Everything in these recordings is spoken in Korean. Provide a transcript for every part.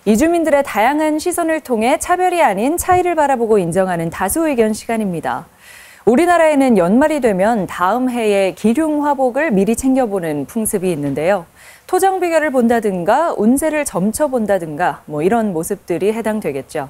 이주민들의 다양한 시선을 통해 차별이 아닌 차이를 바라보고 인정하는 다수 의견 시간입니다. 우리나라에는 연말이 되면 다음 해의 기륭화복을 미리 챙겨보는 풍습이 있는데요. 토정 비결을 본다든가 운세를 점쳐본다든가 이런 모습들이 해당되겠죠.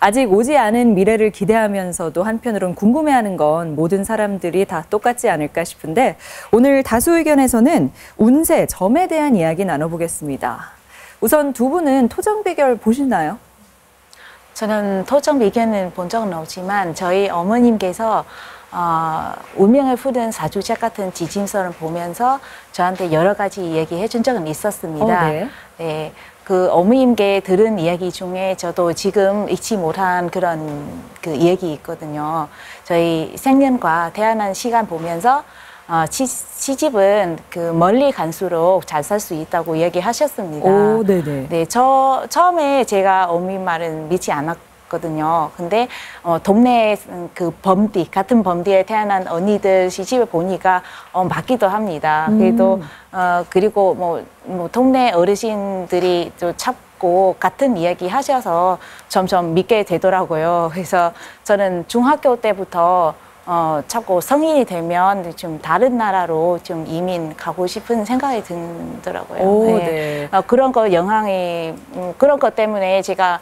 아직 오지 않은 미래를 기대하면서도 한편으론 궁금해하는 건 모든 사람들이 다 똑같지 않을까 싶은데 오늘 다수 의견에서는 운세, 점에 대한 이야기 나눠보겠습니다. 우선 두 분은 토정 비결 보시나요? 저는 토정 비결은 본 적은 없지만 저희 어머님께서 운명을 푸는 사주책 같은 지침서를 보면서 저한테 여러 가지 얘기해 준 적은 있었습니다. 네. 네, 그 어머님께 들은 이야기 중에 저도 지금 잊지 못한 그런 그 이야기 있거든요. 저희 생년과 태어난 시간 보면서 시집은 그 멀리 갈수록 잘 살 수 있다고 얘기하셨습니다. 오, 네네. 네, 처음에 제가 어머님 말은 믿지 않았거든요. 근데 동네 그 범디 같은 범디에 태어난 언니들 시집을 보니까 맞기도 합니다. 그래도 그리고 뭐 동네 어르신들이 또 찾고 같은 이야기 하셔서 점점 믿게 되더라고요. 그래서 저는 중학교 때부터 자꾸 성인이 되면 좀 다른 나라로 좀 이민 가고 싶은 생각이 들더라고요. 오, 네. 그런 거 영향이, 그런 것 때문에 제가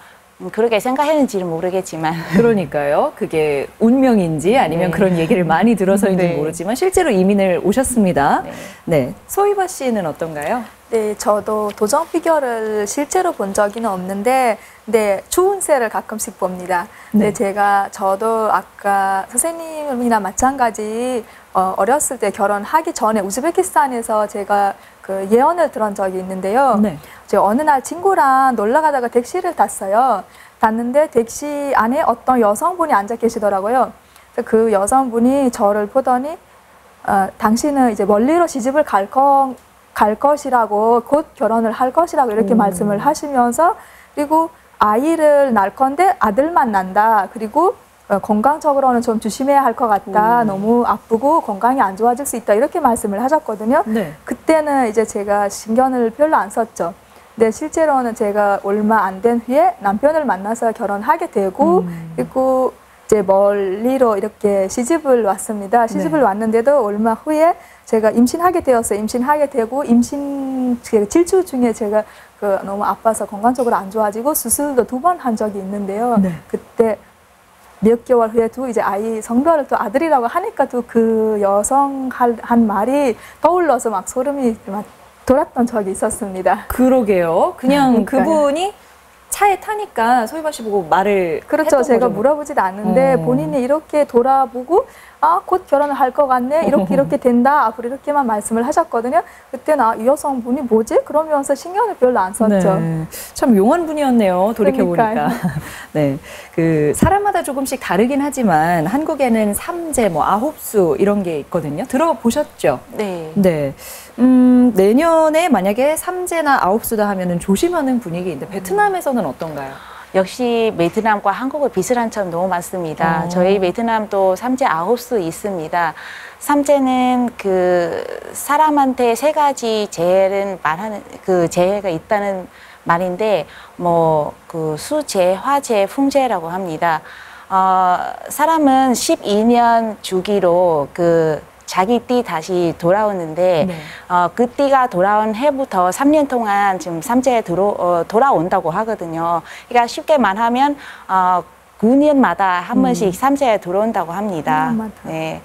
그렇게 생각했는지는 모르겠지만. 그러니까요. 그게 운명인지 아니면 네. 그런 얘기를 많이 들어서인지 네. 모르지만 실제로 이민을 오셨습니다. 네. 네. 소희바 씨는 어떤가요? 네, 저도 도정 비결을 실제로 본 적은 없는데, 네, 추운세를 가끔씩 봅니다. 네. 저도 아까 선생님이랑 마찬가지 어렸을 때 결혼하기 전에 우즈베키스탄에서 제가 그 예언을 들은 적이 있는데요. 네. 제가 어느 날 친구랑 놀러 가다가 택시를 탔어요. 탔는데 택시 안에 어떤 여성분이 앉아 계시더라고요. 그 여성분이 저를 보더니 당신은 이제 멀리로 시집을 갈 것이라고, 곧 결혼을 할 것이라고 이렇게 말씀을 하시면서, 그리고 아이를 낳을 건데 아들만 난다. 그리고 건강적으로는 좀 조심해야 할 것 같다. 너무 아프고 건강이 안 좋아질 수 있다. 이렇게 말씀을 하셨거든요. 네. 그때는 이제 제가 신경을 별로 안 썼죠. 근데 실제로는 제가 얼마 안 된 후에 남편을 만나서 결혼하게 되고, 그리고 이제 멀리로 이렇게 시집을 왔습니다. 시집을 왔는데도 얼마 후에 제가 임신하게 되었어요. 임신하게 되고 질주 중에 제가 너무 아파서 건강적으로 안 좋아지고 수술도 2번 한 적이 있는데요. 네. 그때 몇 개월 후에도 이제 아이 성별을 또 아들이라고 하니까 또 그 여성 한 말이 떠올라서 막 소름이 막 돌았던 적이 있었습니다. 그러게요. 그냥 그러니까요. 그분이 차에 타니까 소희바 씨 보고 말을 그렇죠. 했던 제가 거죠. 물어보지도 않는데 본인이 이렇게 돌아보고 곧 결혼을 할 것 같네. 이렇게 된다. 앞으로 이렇게만 말씀을 하셨거든요. 그때는 이 여성분이 뭐지? 그러면서 신경을 별로 안 썼죠. 네. 참 용한 분이었네요. 돌이켜보니까. 네. 그 사람마다 조금씩 다르긴 하지만 한국에는 삼재, 아홉수 이런 게 있거든요. 들어보셨죠? 네. 네. 내년에 만약에 삼재나 아홉수다 하면은 조심하는 분위기인데 베트남에서는 어떤가요? 역시 베트남과 한국은 비슷한 점 너무 많습니다. 저희 베트남도 삼재 아홉수 있습니다. 삼재는 그 사람한테 3가지 재해를 말하는 그 재해가 있다는 말인데 그 수재, 화재, 풍재라고 합니다. 사람은 12년 주기로 자기 띠 다시 돌아오는데 그 띠가 돌아온 해부터 3년 동안 지금 삼재에 돌아온다고 하거든요. 그러니까 쉽게 말하면 9년마다 한 번씩 삼재에 들어온다고 합니다. 네.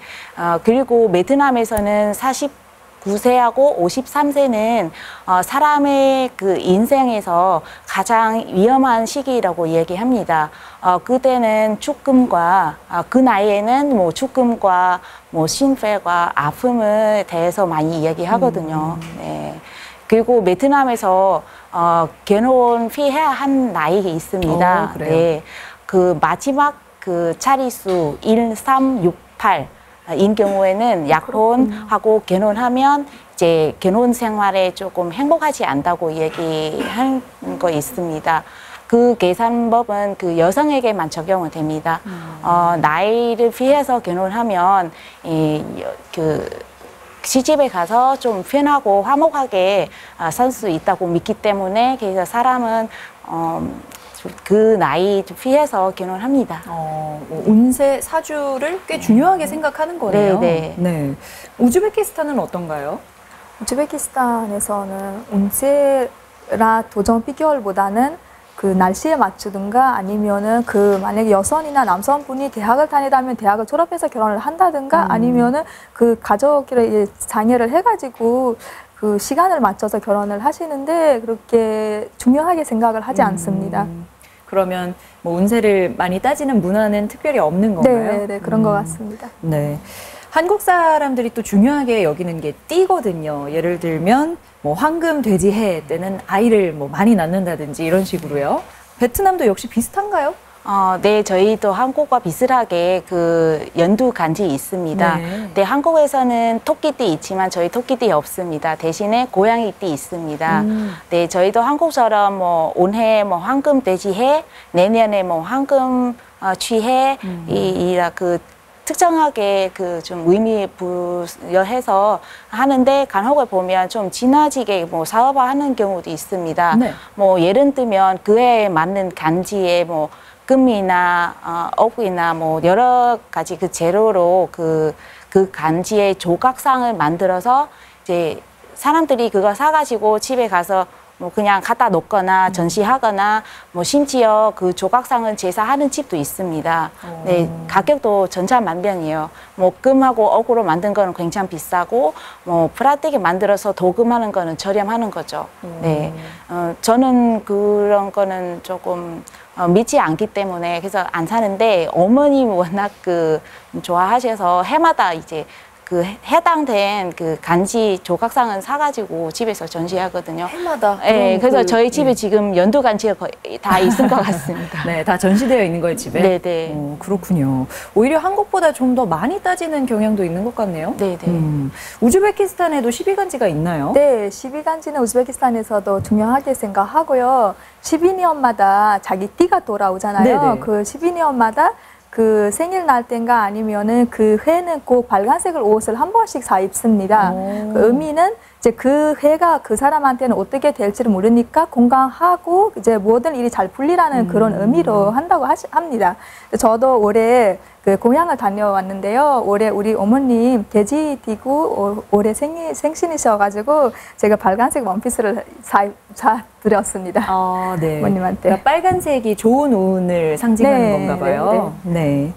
그리고 베트남에서는 49세하고 53세는 사람의 그 인생에서 가장 위험한 시기라고 얘기합니다. 그때는 죽음과 그 나이에는 죽음과 신폐과 아픔에 대해서 많이 얘기하거든요. 네. 그리고 베트남에서 결혼 피해야 한 나이가 있습니다. 그래요? 네. 그 마지막 그 자릿수 1368 인 경우에는 약혼하고 결혼하면 이제 결혼 생활에 조금 행복하지 않다고 얘기한 거 있습니다. 그 계산법은 그 여성에게만 적용이 됩니다. 나이를 피해서 결혼하면 시집에 가서 좀 편하고 화목하게 살 수 있다고 믿기 때문에 그래서 사람은 그 나이 피해서 결혼합니다. 뭐 운세 사주를 꽤 중요하게 생각하는 거네요. 네. 네. 우즈베키스탄은 어떤가요? 우즈베키스탄에서는 운세라 도전 비결보다는 그 날씨에 맞추든가 아니면은 그 만약에 여성이나 남성분이 대학을 다니다면 대학을 졸업해서 결혼을 한다든가 아니면은 그 가족의 장애를 해가지고 그 시간을 맞춰서 결혼을 하시는데 그렇게 중요하게 생각을 하지 않습니다. 그러면 뭐 운세를 많이 따지는 문화는 특별히 없는 건가요? 네, 그런 것 같습니다. 네. 한국 사람들이 또 중요하게 여기는 게 띠거든요. 예를 들면 뭐 황금 돼지 해 때는 아이를 뭐 많이 낳는다든지 이런 식으로요. 베트남도 역시 비슷한가요? 네, 저희도 한국과 비슷하게 그 연두 간지 있습니다. 네. 네, 한국에서는 토끼띠 있지만 저희 토끼띠 없습니다. 대신에 고양이띠 있습니다. 네, 저희도 한국처럼 뭐 올해 뭐 황금 돼지해, 내년에 뭐 황금 쥐해, 그 특정하게 그 좀 의미 부여해서 하는데 간혹을 보면 좀 지나치게 뭐 사업화하는 경우도 있습니다. 네. 뭐 예를 들면 그에 맞는 간지에 뭐 금이나 억이나 뭐 여러 가지 그 재료로 그 간지의 조각상을 만들어서 이제 사람들이 그거 사가지고 집에 가서 뭐 그냥 갖다 놓거나 전시하거나 뭐 심지어 그 조각상을 제사하는 집도 있습니다. 네, 가격도 전차만병이에요. 뭐 금하고 억으로 만든 거는 굉장히 비싸고 뭐 플라스틱에 만들어서 도금하는 거는 저렴하는 거죠. 네, 저는 그런 거는 조금 믿지 않기 때문에 그래서 안 사는데 어머님이 워낙 그 좋아하셔서 해마다 이제 그 해당된 그 간지 조각상은 사가지고 집에서 전시하거든요. 해마다. 네, 그래서 저희 집에 지금 연두 간지가 거의 다 있을 것 같습니다. 네, 다 전시되어 있는 거예요, 집에? 네네. 그렇군요. 오히려 한국보다 좀 더 많이 따지는 경향도 있는 것 같네요. 네네. 우즈베키스탄에도 12간지가 있나요? 네, 12간지는 우즈베키스탄에서도 중요하게 생각하고요. 12년마다 자기 띠가 돌아오잖아요. 네네. 그 12년마다 그 생일날 땐가 아니면은 그 해는 꼭 빨간색을 옷을 한 번씩 사 입습니다. 그 의미는 이제 그 해가 그 사람한테는 어떻게 될지를 모르니까 건강하고 이제 모든 일이 잘 풀리라는 그런 의미로 한다고 합니다. 저도 올해 그 고향을 다녀왔는데요. 올해 우리 어머님 돼지띠고 올해 생신이셔가지고 제가 빨간색 원피스를 사드렸습니다. 네. 어머님한테. 그러니까 빨간색이 좋은 운을 상징하는 네, 건가 봐요. 네.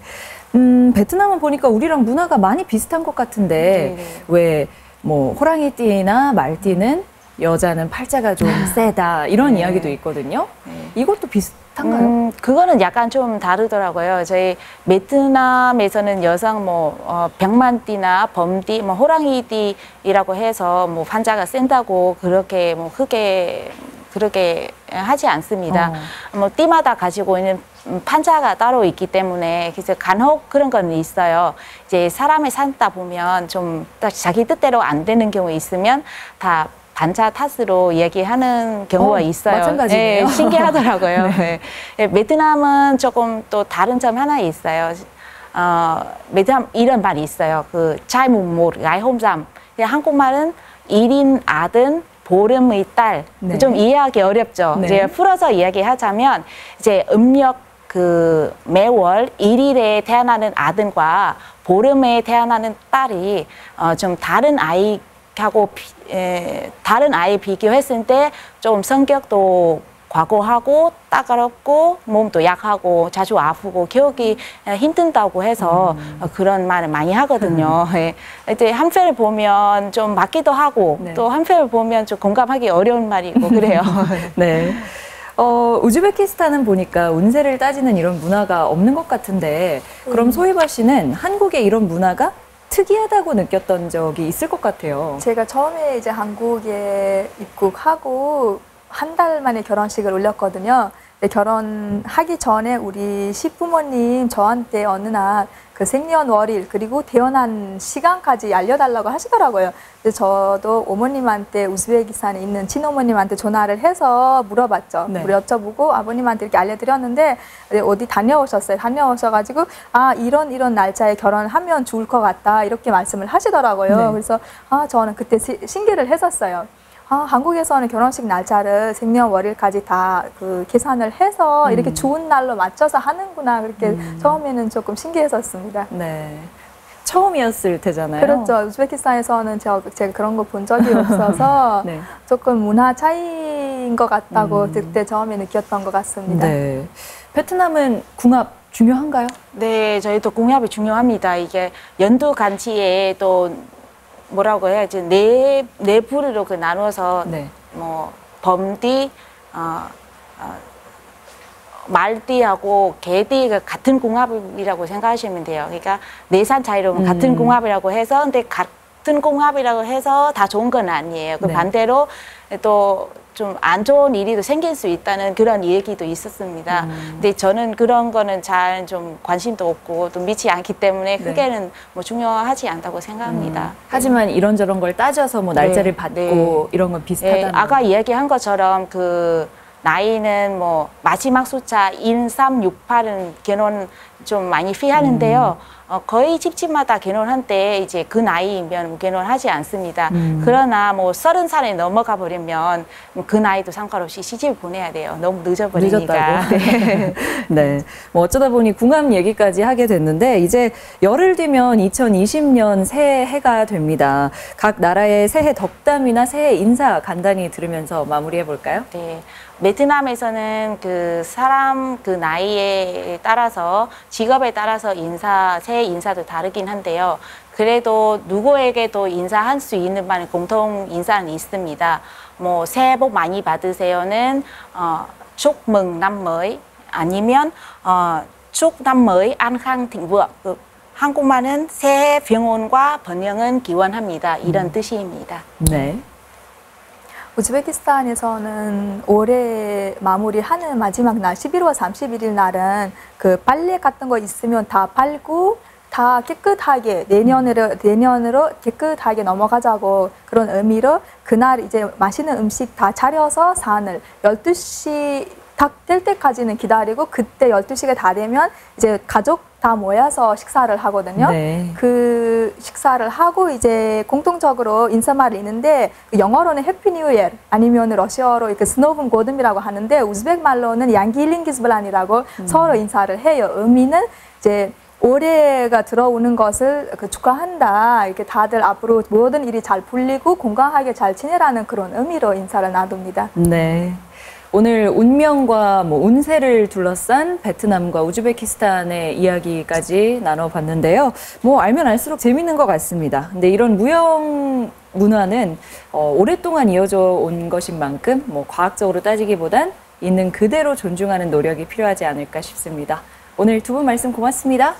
베트남은 보니까 우리랑 문화가 많이 비슷한 것 같은데 왜 뭐 호랑이띠나 말띠는 여자는 팔자가 좀 세다 이런 이야기도 있거든요. 이것도 비슷한가요? 그거는 약간 좀 다르더라고요. 저희 베트남에서는 여성 뭐 백만띠나 범띠, 뭐 호랑이띠라고 해서 뭐 판자가 센다고 그렇게 뭐 크게 그렇게 하지 않습니다. 뭐 띠마다 가지고 있는 판자가 따로 있기 때문에 그래서 간혹 그런 건 있어요. 이제 사람이 살다 보면 좀 자기 뜻대로 안 되는 경우 있으면 다 반차 탓으로 얘기하는 경우가 있어요. 마찬가지네요. 네, 신기하더라고요. 네. 네, 베트남은 조금 또 다른 점 하나 있어요. 베트남 이런 말이 있어요. 그 trai mùng một gái hôm rằm. 한국말은 1인 아들 보름의 딸. 네. 좀 이해하기 어렵죠. 네. 이제 풀어서 이야기하자면 이제 음력 그 매월 1일에 태어나는 아들과 보름에 태어나는 딸이 좀 다른 아이하고 다른 아이 비교했을 때 좀 성격도 과거하고 따가롭고 몸도 약하고 자주 아프고 키우기 힘든다고 해서 그런 말을 많이 하거든요. 이제 한편을 보면 좀 맞기도 하고 또 한편을 보면 좀 공감하기 어려운 말이고 그래요. 네. 우즈베키스탄은 보니까 운세를 따지는 이런 문화가 없는 것 같은데 그럼 소희바 씨는 한국의 이런 문화가 특이하다고 느꼈던 적이 있을 것 같아요. 제가 처음에 이제 한국에 입국하고 한 달 만에 결혼식을 올렸거든요. 결혼하기 전에 우리 시부모님 저한테 어느 날 그 생년월일 그리고 태어난 시간까지 알려달라고 하시더라고요. 그래서 저도 어머님한테 우즈베키스탄에 있는 친어머님한테 전화를 해서 물어봤죠. 네. 우리 여쭤보고 아버님한테 이렇게 알려드렸는데 어디 다녀오셨어요. 다녀오셔가지고 이런 날짜에 결혼하면 좋을 것 같다 이렇게 말씀을 하시더라고요. 네. 그래서 저는 그때 신기를 했었어요. 한국에서는 결혼식 날짜를 생년월일까지 다 그 계산을 해서 이렇게 좋은 날로 맞춰서 하는구나 그렇게 처음에는 조금 신기했었습니다. 네. 처음이었을 테잖아요. 그렇죠. 우즈베키스탄에서는 제가 그런 거 본 적이 없어서 네. 조금 문화 차이인 것 같다고 그때 처음에 느꼈던 것 같습니다. 네. 베트남은 궁합 중요한가요? 네, 저희도 궁합이 중요합니다. 이게 연두 간치에 또 뭐라고 해야지 네 부류로 그 나눠서 네. 뭐 범띠, 말띠하고 개띠가 같은 궁합이라고 생각하시면 돼요. 그러니까 내산 차이로 같은 궁합이라고 해서 근데 같은 궁합이라고 해서 다 좋은 건 아니에요. 그 네. 반대로 또 좀 안 좋은 일이 또 생길 수 있다는 그런 얘기도 있었습니다. 근데 저는 그런 거는 잘 좀 관심도 없고 또 믿지 않기 때문에 크게는 뭐 중요하지 않다고 생각합니다. 하지만 이런저런 걸 따져서 뭐 날짜를 네, 받고 네. 이런 건 비슷하다는. 아까 이야기한 것처럼 그 나이는 뭐 마지막 숫자 1368은 결혼 좀 많이 피하는데요. 거의 집집마다 결혼할 때 이제 그 나이면 결혼하지 않습니다. 그러나 뭐 30살에 넘어가 버리면 그 나이도 상관없이 시집을 보내야 돼요. 너무 늦어버리니까. 늦었다고. 네. 뭐 어쩌다 보니 궁합 얘기까지 하게 됐는데 이제 열흘 뒤면 2020년 새해가 됩니다. 각 나라의 새해 덕담이나 새해 인사 간단히 들으면서 마무리해 볼까요? 네. 베트남에서는 그 사람 그 나이에 따라서 직업에 따라서 새해 인사도 다르긴 한데요. 그래도 누구에게도 인사할 수 있는 만 공통 인사는 있습니다. 뭐 새해 복 많이 받으세요는 chúc mừng năm mới 아니면 chúc năm mới an khang thịnh vượng. 한국말은 새해 평온과 번영은 기원합니다. 이런 뜻입니다. 네. 우즈베키스탄에서는 올해 마무리하는 마지막 날 11월 31일 날은 그 빨래 같은 거 있으면 다 빨고 다 깨끗하게 내년으로 깨끗하게 넘어가자고 그런 의미로 그날 이제 맛있는 음식 다 차려서 산을 12시 딱 될 때까지는 기다리고 그때 12시가 다 되면 이제 가족 다 모여서 식사를 하거든요. 네. 그 식사를 하고 이제 공통적으로 인사말이 있는데 영어로는 해피 뉴 이어 아니면 러시아어로 이렇게 스노븐 고듬이라고 하는데 우즈벡 말로는 양기링기즈블란이라고 서로 인사를 해요. 의미는 이제 올해가 들어오는 것을 축하한다. 이렇게 다들 앞으로 모든 일이 잘 풀리고 건강하게 잘 지내라는 그런 의미로 인사를 나눕니다. 네. 오늘 운명과 뭐 운세를 둘러싼 베트남과 우즈베키스탄의 이야기까지 나눠봤는데요. 뭐 알면 알수록 재밌는 것 같습니다. 근데 이런 무형 문화는 오랫동안 이어져 온 것인 만큼 뭐 과학적으로 따지기보단 있는 그대로 존중하는 노력이 필요하지 않을까 싶습니다. 오늘 두 분 말씀 고맙습니다.